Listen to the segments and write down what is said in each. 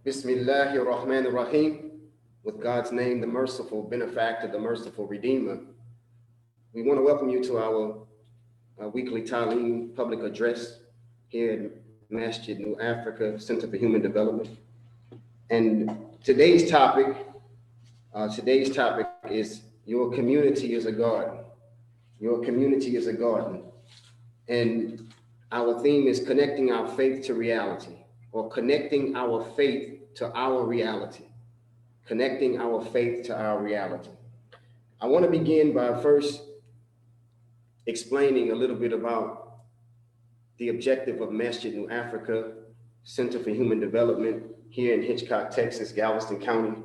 Bismillahir Rahmanir Rahim. With God's name, the merciful benefactor, the merciful redeemer. We want to welcome you to our weekly Talim public address here at Masjid New Africa Center for Human Development. And today's topic is your community is a garden. Your community is a garden. And our theme is connecting our faith to reality, or connecting our faith to our reality. Connecting our faith to our reality. I want to begin by first explaining a little bit about the objective of Masjid New Africa Center for Human Development here in Hitchcock, Texas, Galveston County.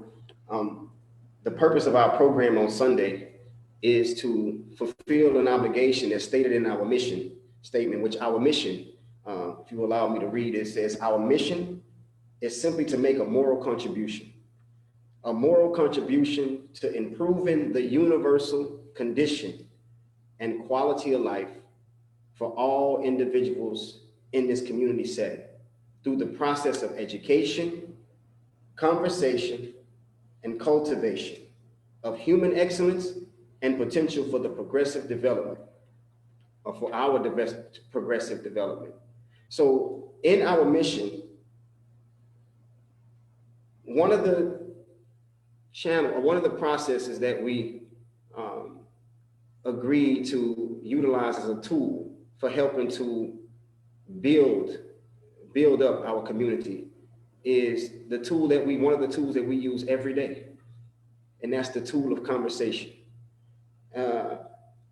The purpose of our program on Sunday is to fulfill an obligation as stated in our mission statement, which our mission, if you allow me to read, it says, our mission is simply to make a moral contribution to improving the universal condition and quality of life for all individuals in this community setting through the process of education, conversation, and cultivation of human excellence and potential for the progressive development, or for our progressive development. So in our mission, one of the processes that we agreed to utilize as a tool for helping to build up our community is one of the tools that we use every day, and that's the tool of conversation.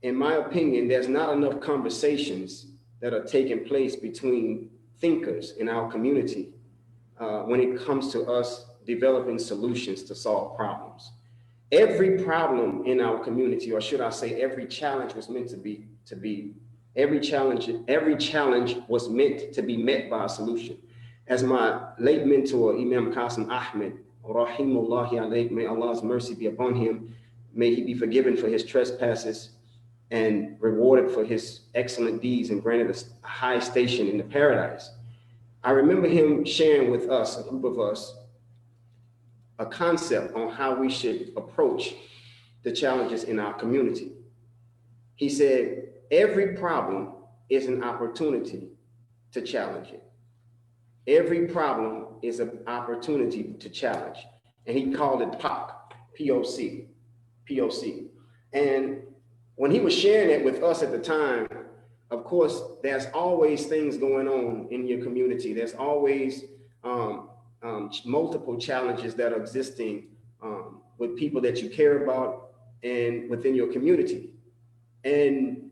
In my opinion, there's not enough conversations that are taking place between thinkers in our community when it comes to us developing solutions to solve problems. Every problem in our community, or should I say, every challenge was meant to be every challenge was meant to be met by a solution. As my late mentor, Imam Qasim Ahmed, rahimullahi alayhi, may Allah's mercy be upon him, may he be forgiven for his trespasses and rewarded for his excellent deeds and granted a high station in the paradise. I remember him sharing with us, a group of us, a concept on how we should approach the challenges in our community. He said, every problem is an opportunity to challenge it. Every problem is an opportunity to challenge. And he called it POC, POC. And when he was sharing it with us at the time, of course, there's always things going on in your community. There's always multiple challenges that are existing with people that you care about and within your community. And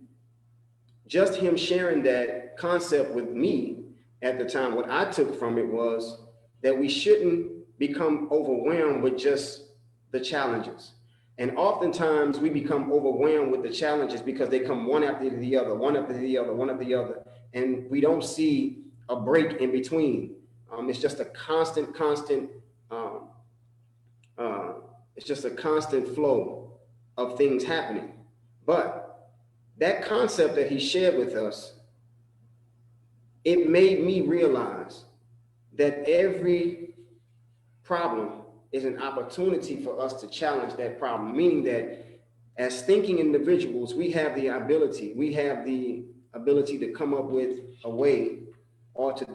just him sharing that concept with me at the time, what I took from it was that we shouldn't become overwhelmed with just the challenges. And oftentimes we become overwhelmed with the challenges because they come one after the other, one after the other, one after the other. And we don't see a break in between. It's just a constant flow of things happening. But that concept that he shared with us, it made me realize that every problem is an opportunity for us to challenge that problem, meaning that as thinking individuals, we have the ability to come up with a way, or to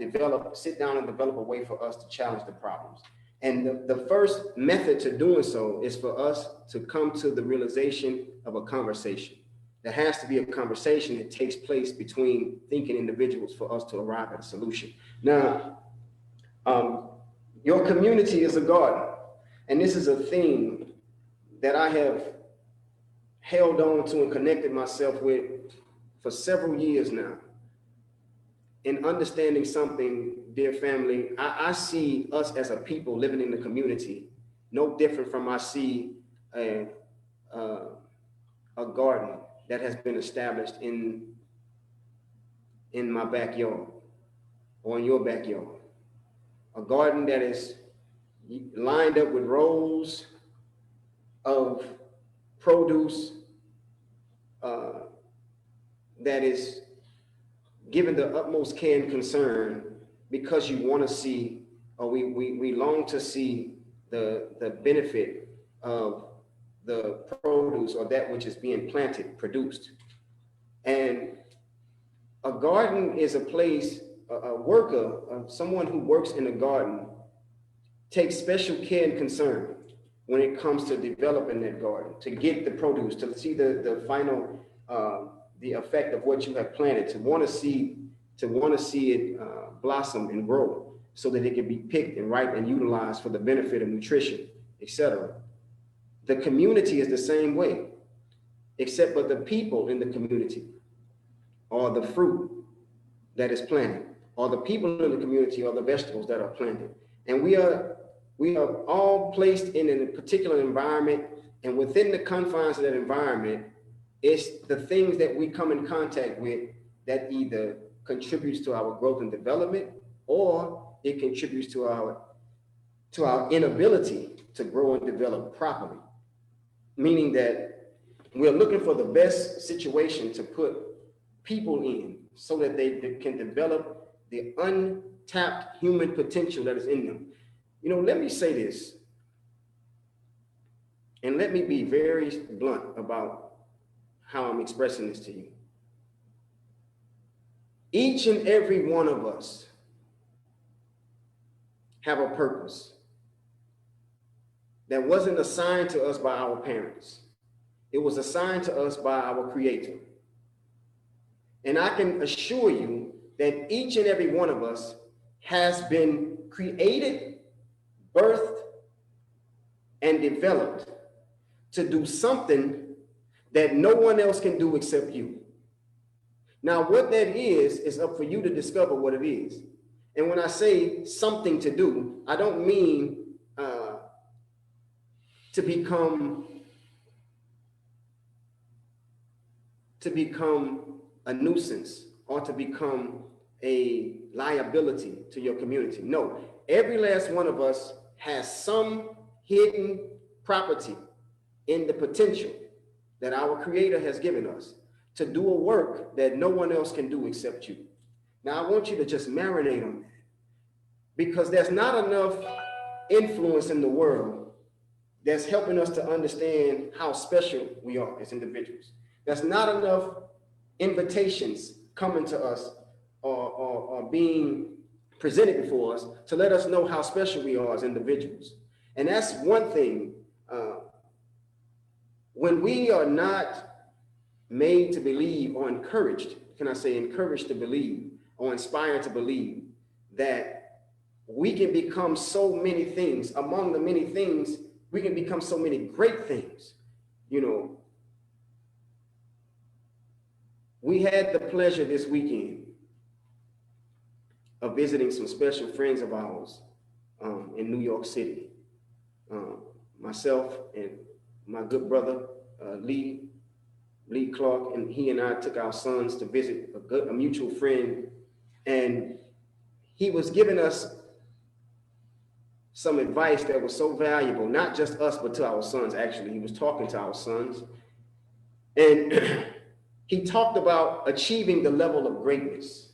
sit down and develop a way for us to challenge the problems. And the first method to doing so is for us to come to the realization of a conversation. There has to be a conversation that takes place between thinking individuals for us to arrive at a solution. Now, your community is a garden. And this is a theme that I have held on to and connected myself with for several years now. In understanding something, dear family, I see us as a people living in the community no different from I see a garden that has been established in my backyard or in your backyard. A garden that is lined up with rows of produce that is given the utmost care and concern because you want to see or we long to see the benefit of the produce or that which is being planted, produced. And a garden is a place, a worker, someone who works in a garden takes special care and concern when it comes to developing that garden, to get the produce, to see the final, the effect of what you have planted, to want to see it blossom and grow so that it can be picked and ripe and utilized for the benefit of nutrition, etc. The community is the same way, except for the people in the community or the fruit that is planted, or the people in the community or the vegetables that are planted. And we are all placed in a particular environment, and within the confines of that environment, it's the things that we come in contact with that either contributes to our growth and development, or it contributes to our inability to grow and develop properly. Meaning that we're looking for the best situation to put people in so that they can develop the untapped human potential that is in them. You know, let me say this, and let me be very blunt about how I'm expressing this to you. Each and every one of us have a purpose that wasn't assigned to us by our parents. It was assigned to us by our Creator. And I can assure you that each and every one of us has been created, birthed, and developed to do something that no one else can do except you. Now, what that is up for you to discover what it is. And when I say something to do, I don't mean to become a nuisance or to become a liability to your community. No, every last one of us has some hidden property in the potential that our Creator has given us to do a work that no one else can do except you. Now, I want you to just marinate on that, because there's not enough influence in the world that's helping us to understand how special we are as individuals. There's not enough invitations coming to us or being presented before us to let us know how special we are as individuals. And that's one thing. When we are not made to believe or encouraged, can I say encouraged to believe or inspired to believe that we can become so many things, among the many things, we can become so many great things. You know, we had the pleasure this weekend of visiting some special friends of ours in New York City. Myself and my good brother, Lee Clark, and he and I took our sons to visit a mutual friend, and he was giving us some advice that was so valuable, not just us, but to our sons. Actually, he was talking to our sons, and he talked about achieving the level of greatness.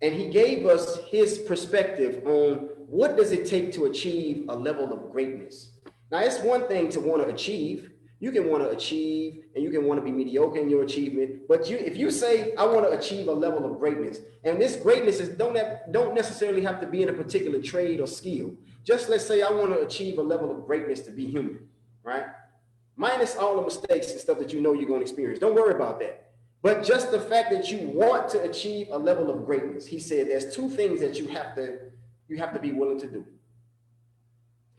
And he gave us his perspective on what does it take to achieve a level of greatness. Now, it's one thing to want to achieve. You can want to achieve and you can want to be mediocre in your achievement. But if you say, I want to achieve a level of greatness, and this greatness don't necessarily have to be in a particular trade or skill. Just let's say I want to achieve a level of greatness to be human, right? Minus all the mistakes and stuff that you know you're going to experience. Don't worry about that. But just the fact that you want to achieve a level of greatness, he said there's two things that you have to be willing to do.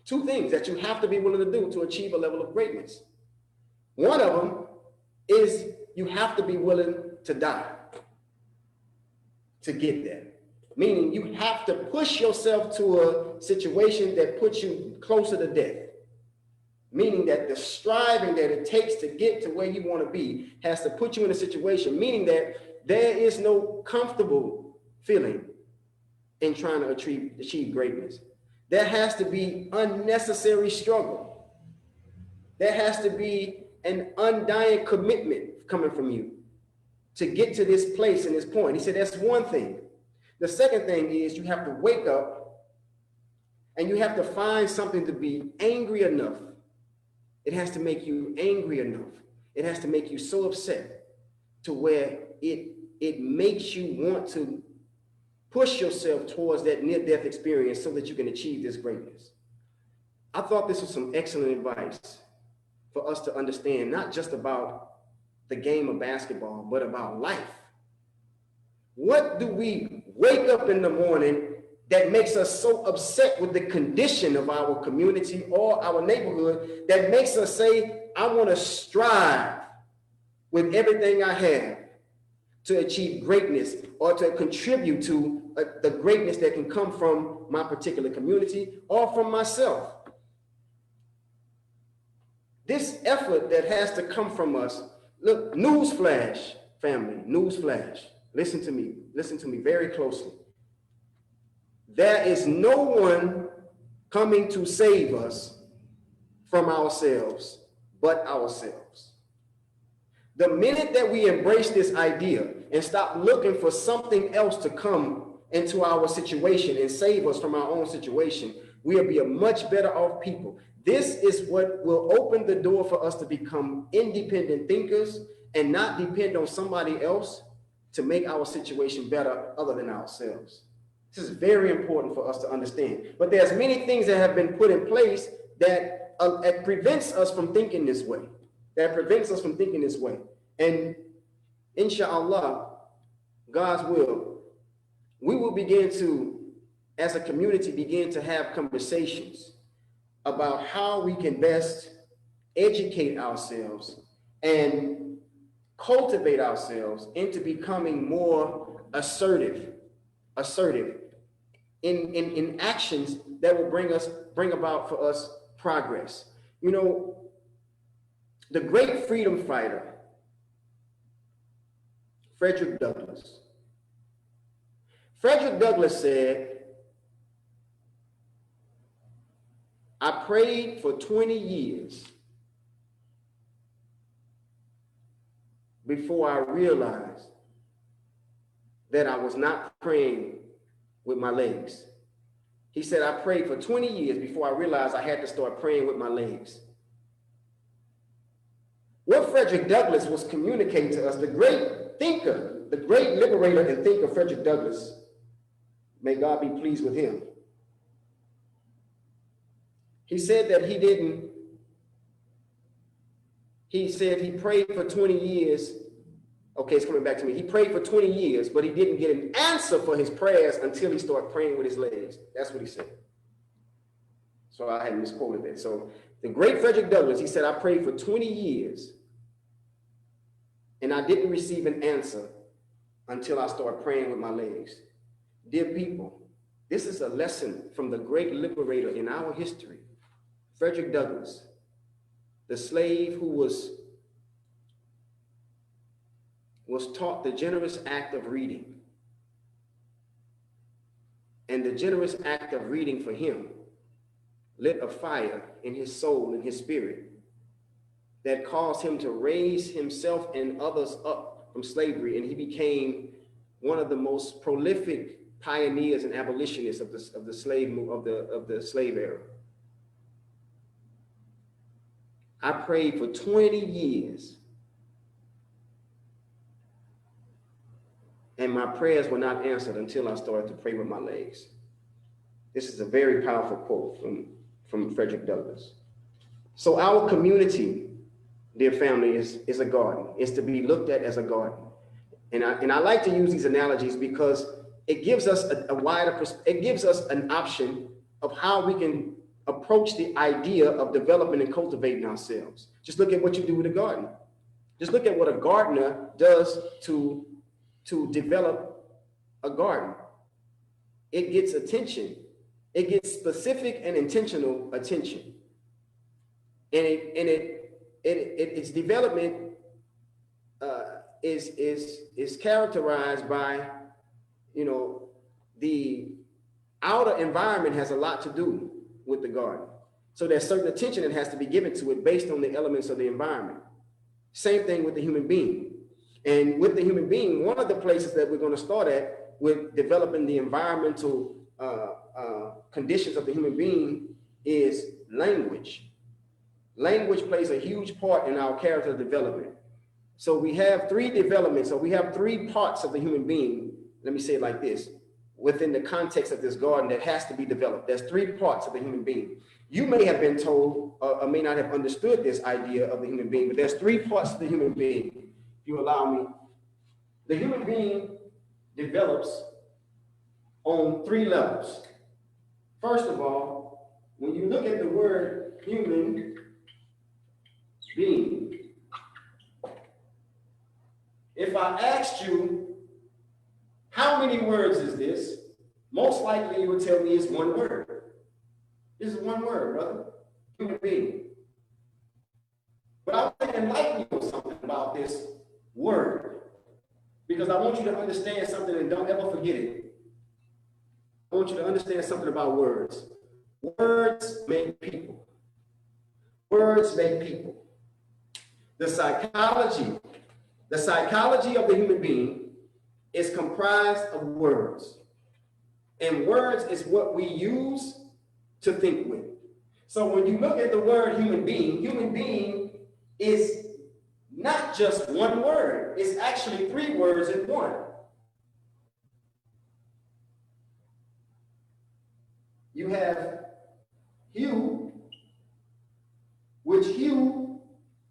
Two things that you have to be willing to do to achieve a level of greatness. One of them is you have to be willing to die to get there. Meaning you have to push yourself to a situation that puts you closer to death. Meaning that the striving that it takes to get to where you want to be has to put you in a situation, meaning that there is no comfortable feeling in trying to achieve greatness. There has to be unnecessary struggle. There has to be an undying commitment coming from you to get to this place and this point. He said, that's one thing. The second thing is you have to wake up and you have to find something to be angry enough. It has to make you angry enough. It has to make you so upset to where it makes you want to push yourself towards that near-death experience so that you can achieve this greatness. I thought this was some excellent advice for us to understand, not just about the game of basketball, but about life. What do we wake up in the morning that makes us so upset with the condition of our community or our neighborhood that makes us say, I want to strive with everything I have to achieve greatness or to contribute to the greatness that can come from my particular community or from myself? This effort that has to come from us, look, newsflash, family, newsflash. Listen to me very closely. There is no one coming to save us from ourselves but ourselves. The minute that we embrace this idea and stop looking for something else to come into our situation and save us from our own situation, we'll be a much better off people. This is what will open the door for us to become independent thinkers and not depend on somebody else to make our situation better other than ourselves. This is very important for us to understand. But there's many things that have been put in place that prevents us from thinking this way. And inshallah, God's will, we will begin to, as a community, begin to have conversations about how we can best educate ourselves and cultivate ourselves into becoming more assertive in actions that will bring about for us progress. You know, the great freedom fighter, Frederick Douglass. Frederick Douglass said, I prayed for 20 years before I realized that I was not praying with my legs. He said, I prayed for 20 years before I realized I had to start praying with my legs. What Frederick Douglass was communicating to us, the great thinker, the great liberator and thinker, Frederick Douglass, may God be pleased with him. He said that he said he prayed for 20 years. Okay, it's coming back to me. He prayed for 20 years, but he didn't get an answer for his prayers until he started praying with his legs. That's what he said. So I had misquoted that. So the great Frederick Douglass, he said, I prayed for 20 years and I didn't receive an answer until I started praying with my legs. Dear people, this is a lesson from the great liberator in our history, Frederick Douglass, the slave who was taught the generous act of reading. And the generous act of reading for him lit a fire in his soul and his spirit that caused him to raise himself and others up from slavery. And he became one of the most prolific pioneers and abolitionists of the slave era. I prayed for 20 years and my prayers were not answered until I started to pray with my legs. This is a very powerful quote from Frederick Douglass. So our community, dear family, is a garden. It's to be looked at as a garden. And I like to use these analogies because it gives us it gives us an option of how we can approach the idea of developing and cultivating ourselves. Just look at what you do with a garden. Just look at what a gardener does to develop a garden. It gets attention. It gets specific and intentional attention. And its development is characterized by, you know, the outer environment has a lot to do with the garden. So there's certain attention that has to be given to it based on the elements of the environment. Same thing with the human being. And with the human being, one of the places that we're going to start at with developing the environmental conditions of the human being is language. Language plays a huge part in our character development. So we have three developments. So we have three parts of the human being. Let me say it like this. Within the context of this garden that has to be developed. There's three parts of the human being. You may have been told or may not have understood this idea of the human being, but there's three parts of the human being. If you allow me. The human being develops on three levels. First of all, when you look at the word human being, if I asked you, how many words is this? Most likely you would tell me it's one word. This is one word, brother. Human being. But I want to enlighten you on something about this word, because I want you to understand something and don't ever forget it. I want you to understand something about words. Words make people. Words make people. The psychology of the human being is comprised of words. And words is what we use to think with. So when you look at the word human being is not just one word. It's actually three words in one. You have hue, which hue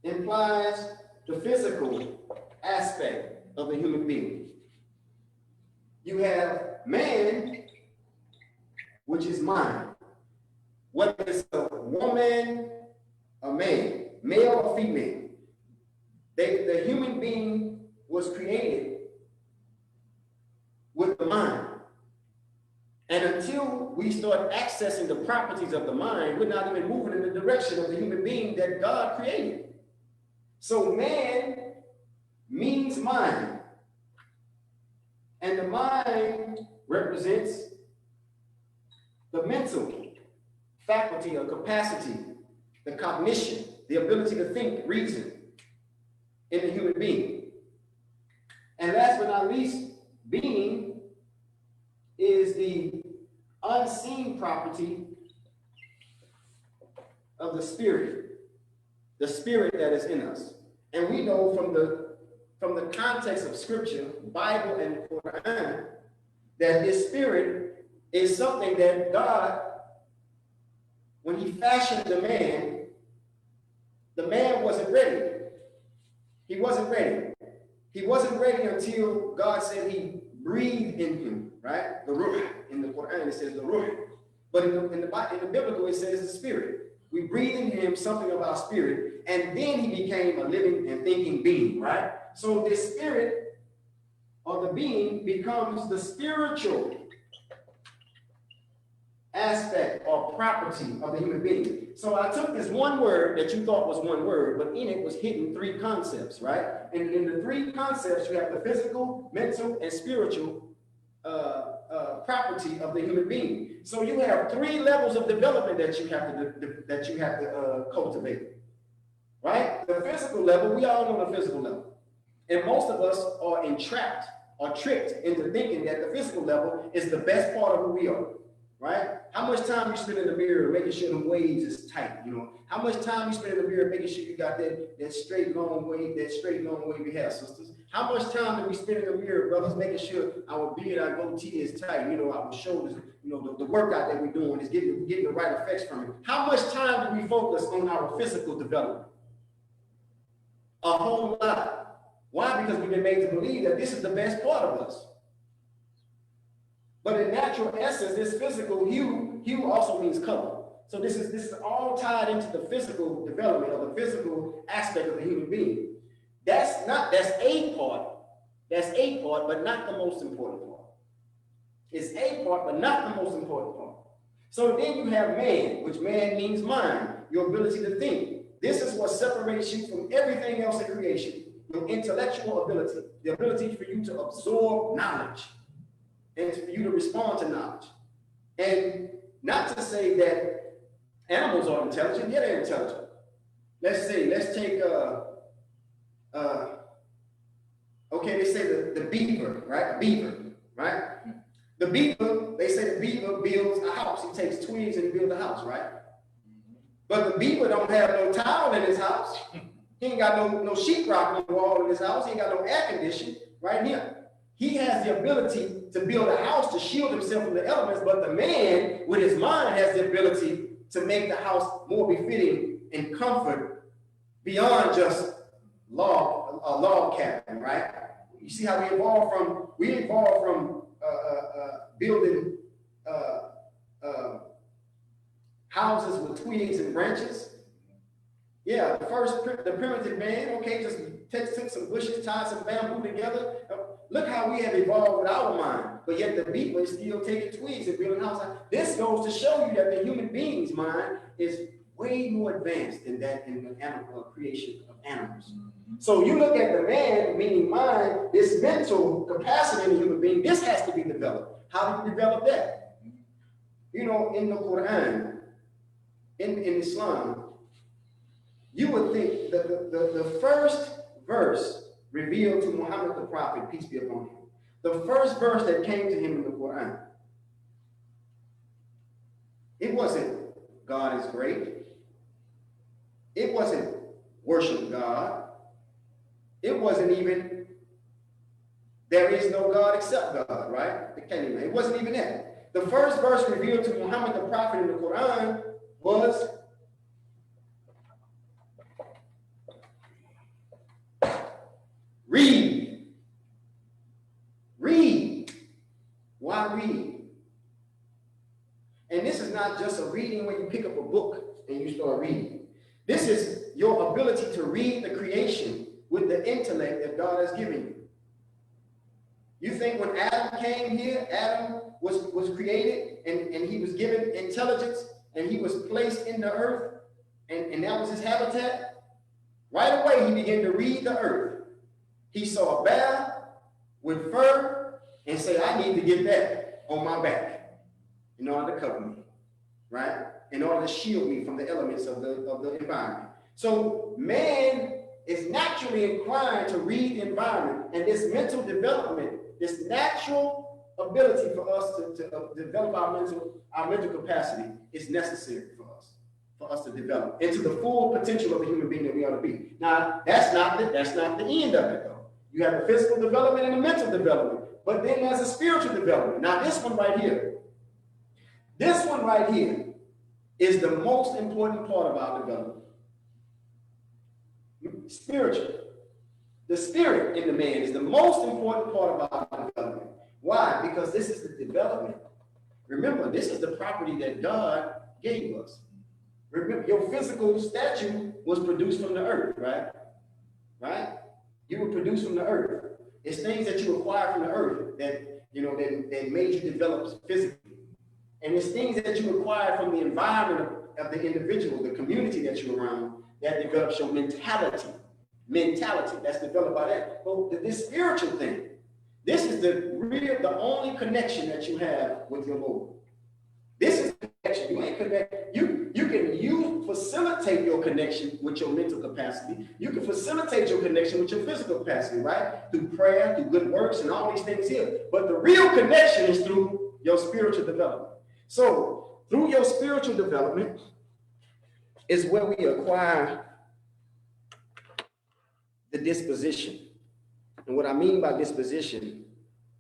implies the physical aspect of the human being. You have man, which is mind. Whether it's a woman, a man, male or female, the human being was created with the mind. And until we start accessing the properties of the mind, we're not even moving in the direction of the human being that God created. So man means mind. And the mind represents the mental faculty or capacity, the cognition, the ability to think, reason in the human being. And last but not least, being is the unseen property of the spirit that is in us. And we know from the context of scripture, Bible and Quran, that this spirit is something that God, when he fashioned the man wasn't ready. He wasn't ready. He wasn't ready until God said he breathed in him, right? The ruh. In the Quran, it says the ruh. But in the biblical, it says the spirit. We breathe in him something about spirit, and then he became a living and thinking being, right? So this spirit or the being becomes the spiritual aspect or property of the human being. So I took this one word that you thought was one word, but in it was hidden three concepts, right? And in the three concepts, you have the physical, mental, and spiritual property of the human being. So you have three levels of development that you have to cultivate, right? The physical level, we all know the physical level, and most of us are entrapped or tricked into thinking that the physical level is the best part of who we are. Right? How much time you spend in the mirror making sure the waves is tight, you know? How much time you spend in the mirror making sure you got that straight long wave you have, sisters? How much time do we spend in the mirror, brothers, making sure our beard, our goatee is tight, you know, our shoulders, you know, the workout that we're doing is getting the right effects from it. How much time do we focus on our physical development? A whole lot. Why? Because we've been made to believe that this is the best part of us. But in natural essence, this physical hue also means color. So this is all tied into the physical development or the physical aspect of the human being. That's a part, but not the most important part. It's a part, but not the most important part. So then you have man, which man means mind, your ability to think. This is what separates you from everything else in creation, your intellectual ability, the ability for you to absorb knowledge, and for you to respond to knowledge. And not to say that animals are intelligent, yeah, they're intelligent. Let's take okay, they say the beaver, right? A beaver, right? The beaver, they say the beaver builds a house. He takes twigs and he builds a house, right? But the beaver don't have no tile in his house. He ain't got no sheetrock on the wall in his house. He ain't got no air conditioning right here. He has the ability to build a house to shield himself from the elements, but the man with his mind has the ability to make the house more befitting and comfort beyond just log cabin, right? You see how we evolved from building houses with twigs and branches. Yeah, the primitive man, okay, just took some bushes, tied some bamboo together. Look how we have evolved with our mind, but yet the beaver is still taking twigs and building houses. This goes to show you that the human being's mind is way more advanced than that in the animal creation of animals. So you look at the man, meaning mind, this mental capacity in the human being, this has to be developed. How do you develop that? You know, in the Quran, in Islam, you would think that the first verse revealed to Muhammad the Prophet, peace be upon him, the first verse that came to him in the Quran, it wasn't God is great. It wasn't worship God. It wasn't even there is no God except God, right? It wasn't even that. The first verse revealed to Muhammad the Prophet in the Quran was read. Read. Why read? And this is not just a reading when you pick up a book and you start reading. This is your ability to read the creation with the intellect that God has given you. You think when Adam came here, Adam was created and he was given intelligence and he was placed in the earth and that was his habitat? Right away, he began to read the earth. He saw a bear with fur and said, I need to get that on my back in order to cover me, right? In order to shield me from the elements of the environment. So man is naturally inclined to read the environment, and this mental development, this natural ability for us to develop our mental capacity is necessary for us to develop into the full potential of the human being that we ought to be. Now, that's not the end of it, though. You have the physical development and the mental development, but then there's a spiritual development. Now, this one right here is the most important part of our development. Spiritual. The spirit in the man is the most important part of our development. Why? Because this is the development. Remember, this is the property that God gave us. Remember, your physical statue was produced from the earth, right? Right? You were produced from the earth. It's things that you acquired from the earth that made you develop physically. And it's things that you acquire from the environment of the individual, the community that you're around, that develops your mentality. Mentality that's developed by that. But this spiritual thing, this is the only connection that you have with your Lord. This is the connection. You ain't connect. You facilitate your connection with your mental capacity. You can facilitate your connection with your physical capacity, right? Through prayer, through good works, and all these things here. But the real connection is through your spiritual development. So through your spiritual development is where we acquire the disposition. And what I mean by disposition,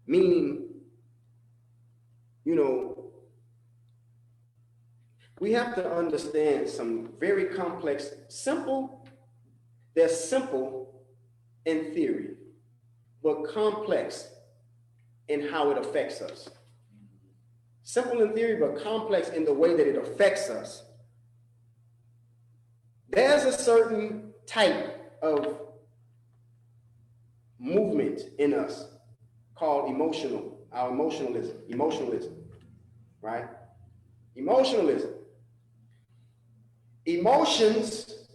meaning, we have to understand some very complex, they're simple in theory, but complex in how it affects us. Simple in theory, but complex in the way that it affects us. There's a certain type of movement in us called emotionalism, right? Emotionalism. Emotions,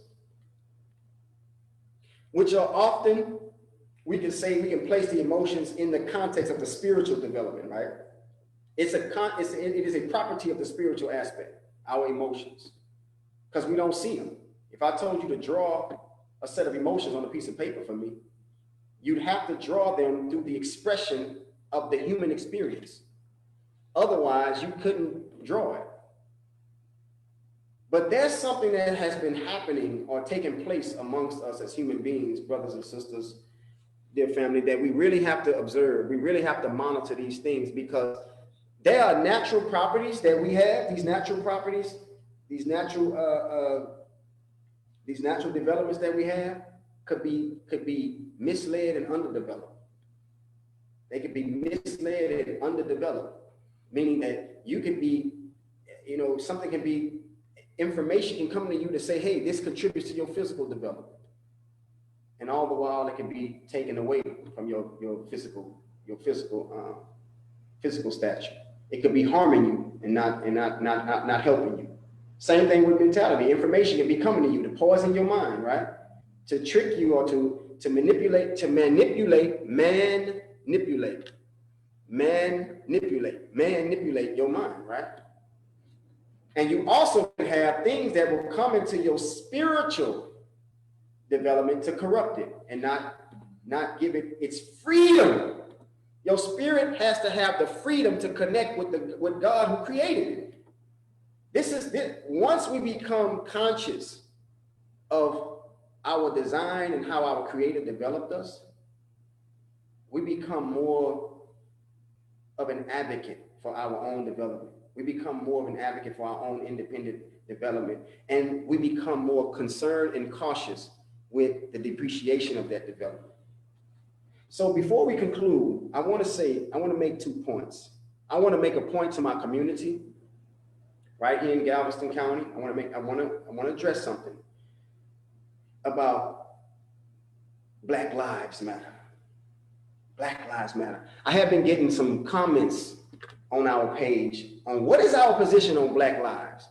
which are often, we can place the emotions in the context of the spiritual development, right? It is a property of the spiritual aspect, our emotions, because we don't see them. If I told you to draw a set of emotions on a piece of paper for me, you'd have to draw them through the expression of the human experience. Otherwise, you couldn't draw it. But there's something that has been happening or taking place amongst us as human beings, brothers and sisters, dear family, that we really have to observe. We really have to monitor these things, because there are natural properties that we have, these natural properties, these natural developments that we have could be misled and underdeveloped. They could be misled and underdeveloped, meaning that you could be, something can be, information can come to you to say, hey, this contributes to your physical development. And all the while it can be taken away from your physical stature. It could be harming you and not helping you. Same thing with mentality. Information can be coming to you to poison your mind, right? To trick you or to manipulate your mind, right? And you also have things that will come into your spiritual development to corrupt it and not give it its freedom. Your spirit has to have the freedom to connect with God who created it. Once we become conscious of our design and how our Creator developed us, we become more of an advocate for our own development. We become more of an advocate for our own independent development, and we become more concerned and cautious with the depreciation of that development. So before we conclude, I want to make 2 points. I want to make a point to my community right here in Galveston County. I want to address something about Black Lives Matter. Black Lives Matter. I have been getting some comments on our page on what is our position on Black lives.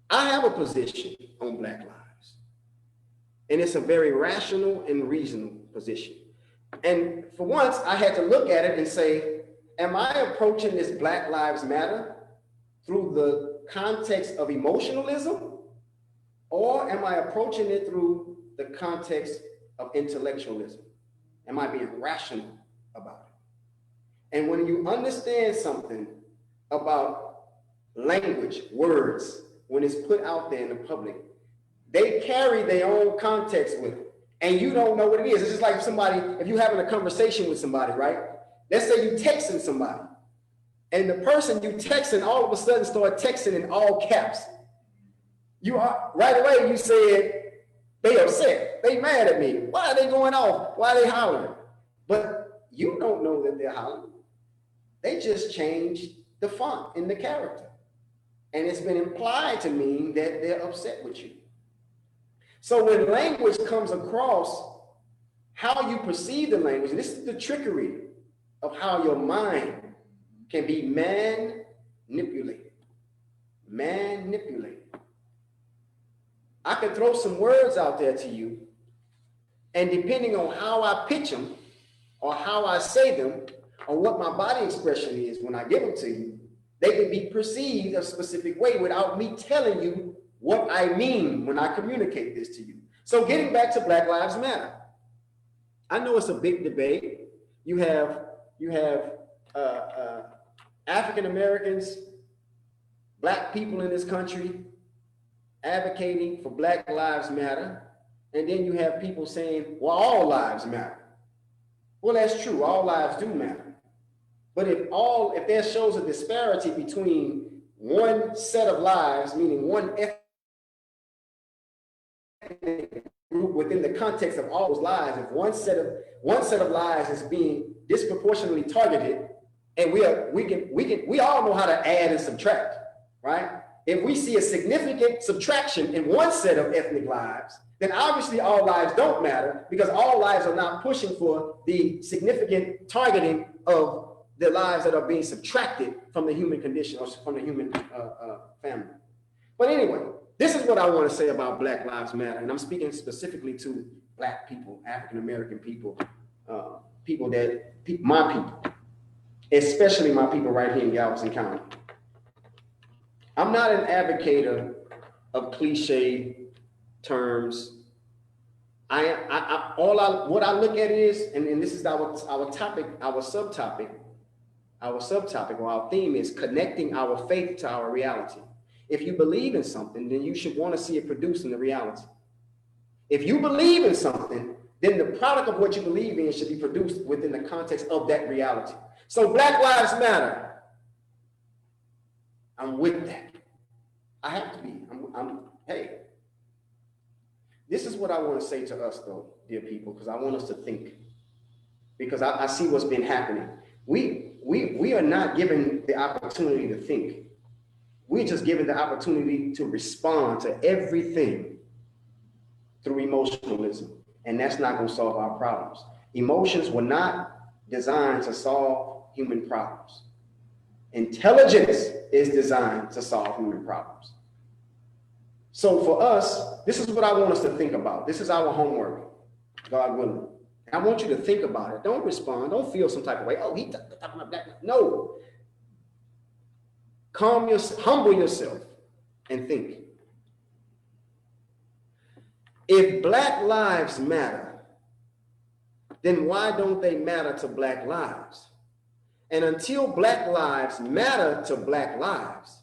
I have a position on Black lives, and it's a very rational and reasonable position. And for once, I had to look at it and say, am I approaching this Black Lives Matter through the context of emotionalism, or am I approaching it through the context of intellectualism? Am I being rational about it? And when you understand something about language, words, when it's put out there in the public, they carry their own context with it, and you don't know what it is. It's just like if you're having a conversation with somebody, right? Let's say you're texting somebody, and the person you texting all of a sudden start texting in all caps. You are right away, you said, they upset, they mad at me. Why are they going off? Why are they hollering? But you don't know that they're hollering. They just changed the font in the character. And it's been implied to mean that they're upset with you. So when language comes across, how you perceive the language, and this is the trickery of how your mind can be manipulated. Manipulated. I can throw some words out there to you, and depending on how I pitch them, or how I say them, or what my body expression is when I give them to you, they can be perceived a specific way without me telling you what I mean when I communicate this to you. So getting back to Black Lives Matter, I know it's a big debate. You have African Americans, Black people in this country advocating for Black Lives Matter, and then you have people saying, well, all lives matter. Well, that's true, all lives do matter. But if there shows a disparity between one set of lives, meaning one ethnic group within the context of all those lives, if one set of lives is being disproportionately targeted, and we all know how to add and subtract, right? If we see a significant subtraction in one set of ethnic lives, then obviously all lives don't matter, because all lives are not pushing for the significant targeting of the lives that are being subtracted from the human condition or from the human family. But anyway, this is what I want to say about Black Lives Matter, and I'm speaking specifically to Black people, African American people, my people, especially my people right here in Galveston County. I'm not an advocate of cliche terms. What I look at is, and this is our topic, our subtopic, Our subtopic or our theme is connecting our faith to our reality. If you believe in something, then you should want to see it produced in the reality. If you believe in something, then the product of what you believe in should be produced within the context of that reality. So Black Lives Matter. I'm with that. I have to be. Hey, this is what I want to say to us though, dear people, because I want us to think. Because I see what's been happening. We are not given the opportunity to think. We're just given the opportunity to respond to everything through emotionalism. And that's not going to solve our problems. Emotions were not designed to solve human problems. Intelligence is designed to solve human problems. So for us, this is what I want us to think about. This is our homework, God willing. I want you to think about it. Don't respond. Don't feel some type of way. Oh, he talking about black. No. Humble yourself and think. If Black lives matter, then why don't they matter to Black lives? And until Black lives matter to Black lives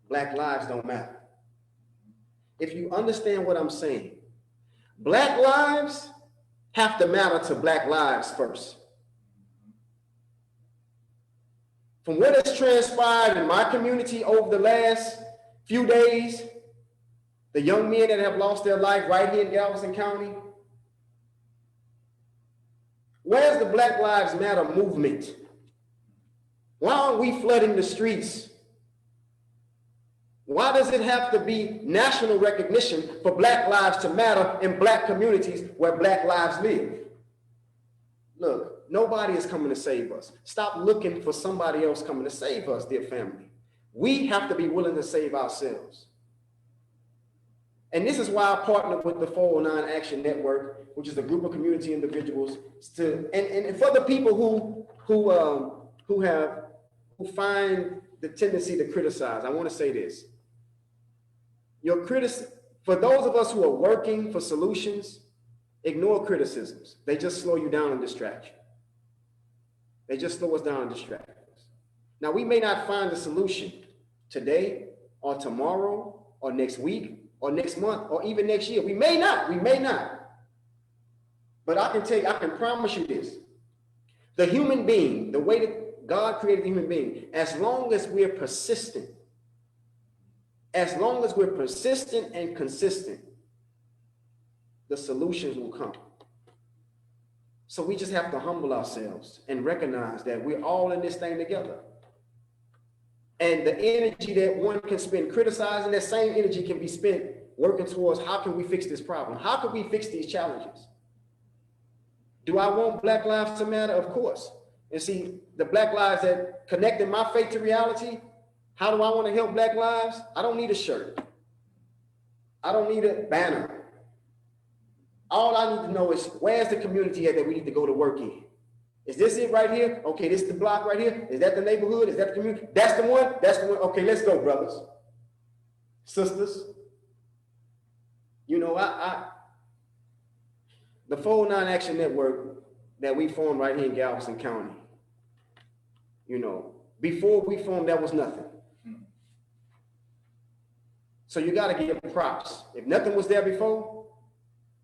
don't matter. If you understand what I'm saying, Black lives have to matter to Black lives first. From what has transpired in my community over the last few days, the young men that have lost their life right here in Galveston County, where's the Black Lives Matter movement? Why aren't we flooding the streets? Why does it have to be national recognition for Black lives to matter in Black communities where Black lives live? Look, nobody is coming to save us. Stop looking for somebody else coming to save us, dear family. We have to be willing to save ourselves. And this is why I partner with the 409 Action Network, which is a group of community individuals and for the people who find the tendency to criticize. I want to say this. For those of us who are working for solutions, ignore criticisms. They just slow you down and distract you. They just slow us down and distract us. Now, we may not find the solution today or tomorrow or next week or next month or even next year. We may not. But I can promise you this. The human being, the way that God created the human being, as long as we're persistent and consistent, the solutions will come. So we just have to humble ourselves and recognize that we're all in this thing together. And the energy that one can spend criticizing, that same energy can be spent working towards how can we fix this problem? How can we fix these challenges? Do I want Black lives to matter? Of course. And see, the Black lives that connected my faith to reality, how do I want to help Black lives? I don't need a shirt. I don't need a banner. All I need to know is where's the community at that we need to go to work in? Is this it right here? Okay, this is the block right here. Is that the neighborhood? Is that the community? That's the one? That's the one. Okay, let's go, brothers. Sisters. You know, the 409 Action Network that we formed right here in Galveston County, you know, before we formed, that was nothing. So you got to give props. If nothing was there before,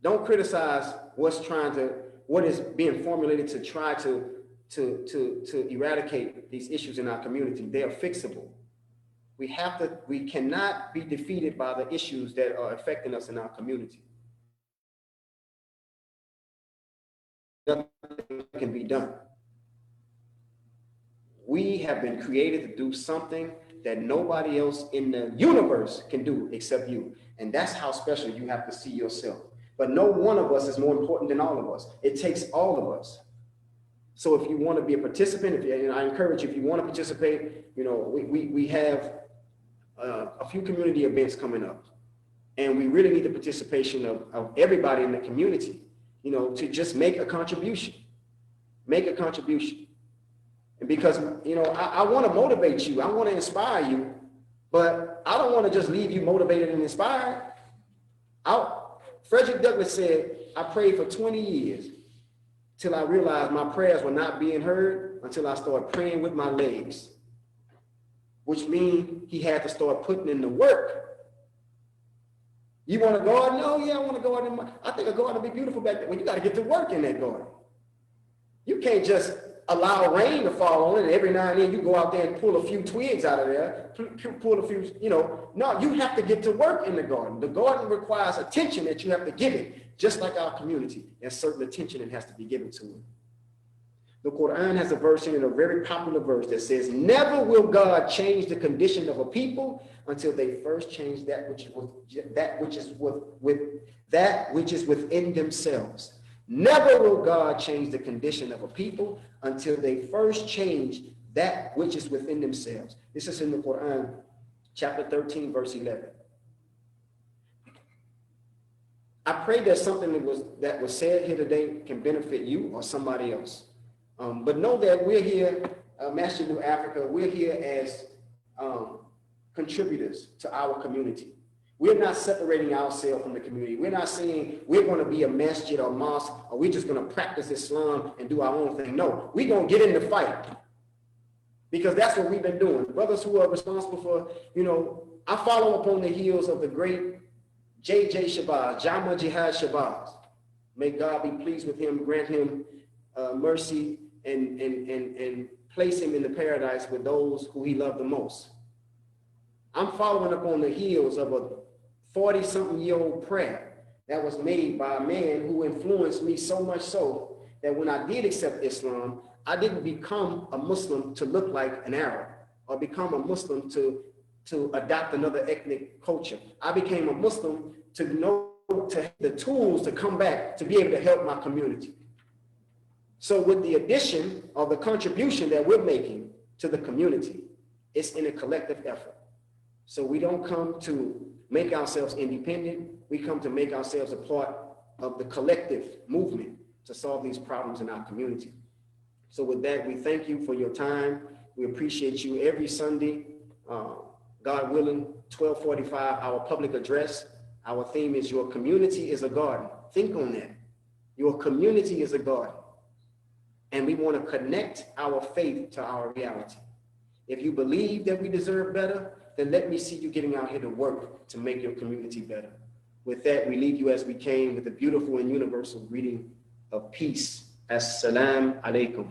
don't criticize what is being formulated to try to eradicate these issues in our community. They are fixable. We cannot be defeated by the issues that are affecting us in our community. Nothing can be done. We have been created to do something that nobody else in the universe can do except you. And that's how special you have to see yourself. But no one of us is more important than all of us. It takes all of us. So if you want to be a participant, I encourage you, if you want to participate, you know, we have a few community events coming up. And we really need the participation of everybody in the community, you know, to just make a contribution. Make a contribution. And because, you know, I want to motivate you. I want to inspire you. But I don't want to just leave you motivated and inspired. Frederick Douglass said, I prayed for 20 years till I realized my prayers were not being heard until I started praying with my legs, which means he had to start putting in the work. You want a garden? Oh, yeah, I want a garden. I think a garden would be beautiful back there. Well, you got to get to work in that garden. You can't just allow rain to fall on it, and every now and then you go out there and pull a few twigs out of there, pull a few, No, you have to get to work in the garden. The garden requires attention that you have to give it, just like our community. There's certain attention that has to be given to it. The Quran has a verse in it, a very popular verse that says, never will God change the condition of a people until they first change that which is within themselves. Never will God change the condition of a people until they first change that which is within themselves. This is in the Quran, chapter 13, verse 11. I pray that something that was said here today can benefit you or somebody else. But know that we're here, Masjid New Africa, we're here as contributors to our community. We're not separating ourselves from the community. We're not saying we're going to be a masjid or mosque, or we're just going to practice Islam and do our own thing. No, we're going to get in the fight, because that's what we've been doing. Brothers who are responsible for, I follow upon the heels of the great J.J. Shabazz, Jama Jihad Shabazz. May God be pleased with him, grant him mercy, and place him in the paradise with those who he loved the most. I'm following up on the heels of a 40-something-year-old prayer that was made by a man who influenced me so much so that when I did accept Islam, I didn't become a Muslim to look like an Arab or become a Muslim to adopt another ethnic culture. I became a Muslim to have the tools to come back to be able to help my community. So with the addition of the contribution that we're making to the community, it's in a collective effort. So we don't come to make ourselves independent. We come to make ourselves a part of the collective movement to solve these problems in our community. So with that, we thank you for your time. We appreciate you every Sunday. God willing, 12:45, our public address. Our theme is your community is a garden. Think on that. Your community is a garden. And we want to connect our faith to our reality. If you believe that we deserve better, then let me see you getting out here to work to make your community better. With that, we leave you as we came with a beautiful and universal greeting of peace. Assalamu alaikum.